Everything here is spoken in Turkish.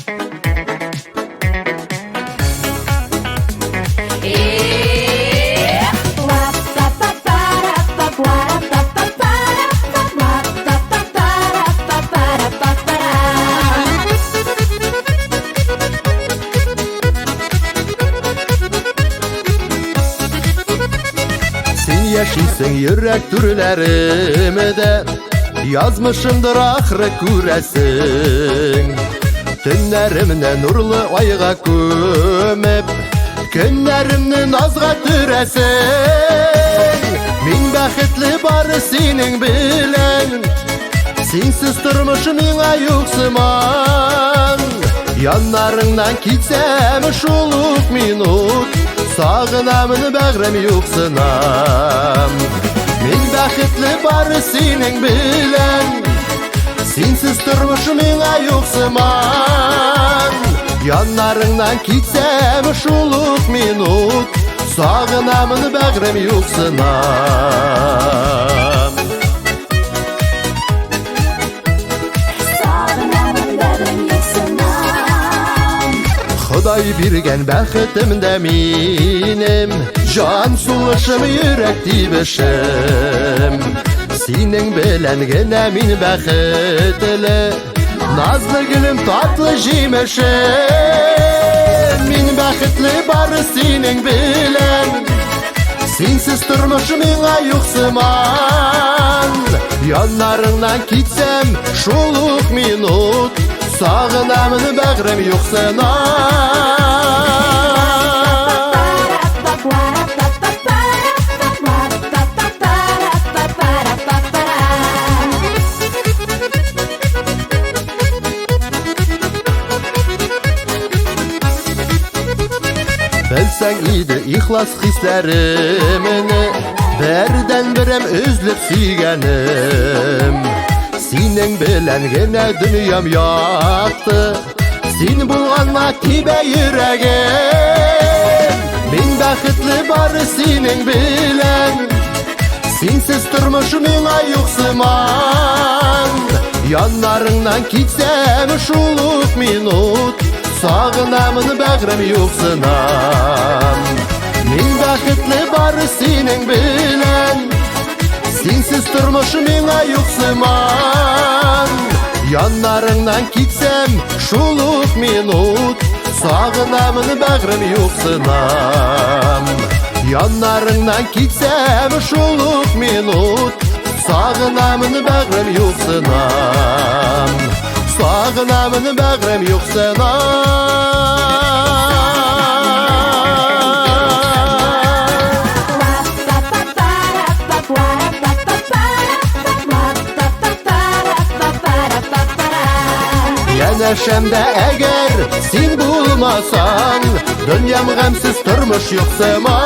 Sen yaşaysın yürek türlerimde, yazmışımdır ahire küresin. Tünlerimde nurlu ayga kömüp, günlerimni nazga türesin. Min baxitli bari senin bilen, sensiz turmuşum mine yuqsiman. Yanlarından kitsem şuluk minut, sağınamını bağrım yuqsinam. Min baxitli bari senin bilen, sensiz turmuşum mine yuqsiman. Yanlarından kitsem şuluk minut, sağınamını bağrım yuqsinam. Xuday birgen bəxtimdə minim, can suluşum yürək dibişim. Senin bilen gene min bəxtli, nazlı gülüm tatlı jimişim. Min bəxtli bari senin bilen, sensiz turmuşum mine yuqsiman. Yanlarından kitsem şuluk minut, sağınamını bağrım yuqsinam. Bilsen idi ihlas hislerimini, birden birem üzlüp suygenim. Senin bilen gene dünyam yaktı, sen bulganma tibe yüreğim. Min baxitli bari senin bilen, sensiz turmuşum mine yuqsiman. Yanlarından kitsem şuluk minut, sağınamını bağrım yuqsinam. Min baxitli bari senin bilen, sensiz turmuşum mine yuqsiman. Yanlarından kitsem şuluk minut, sağınamını bağrım yuqsinam. Yanlarından kitsem şuluk minut, sağınamını bağrım yuqsinam. Sağınamını bağrım yuqsinam. Yanaşamda eğer sen bulmasan, dünyam gamsiz turmuş yuqsiman.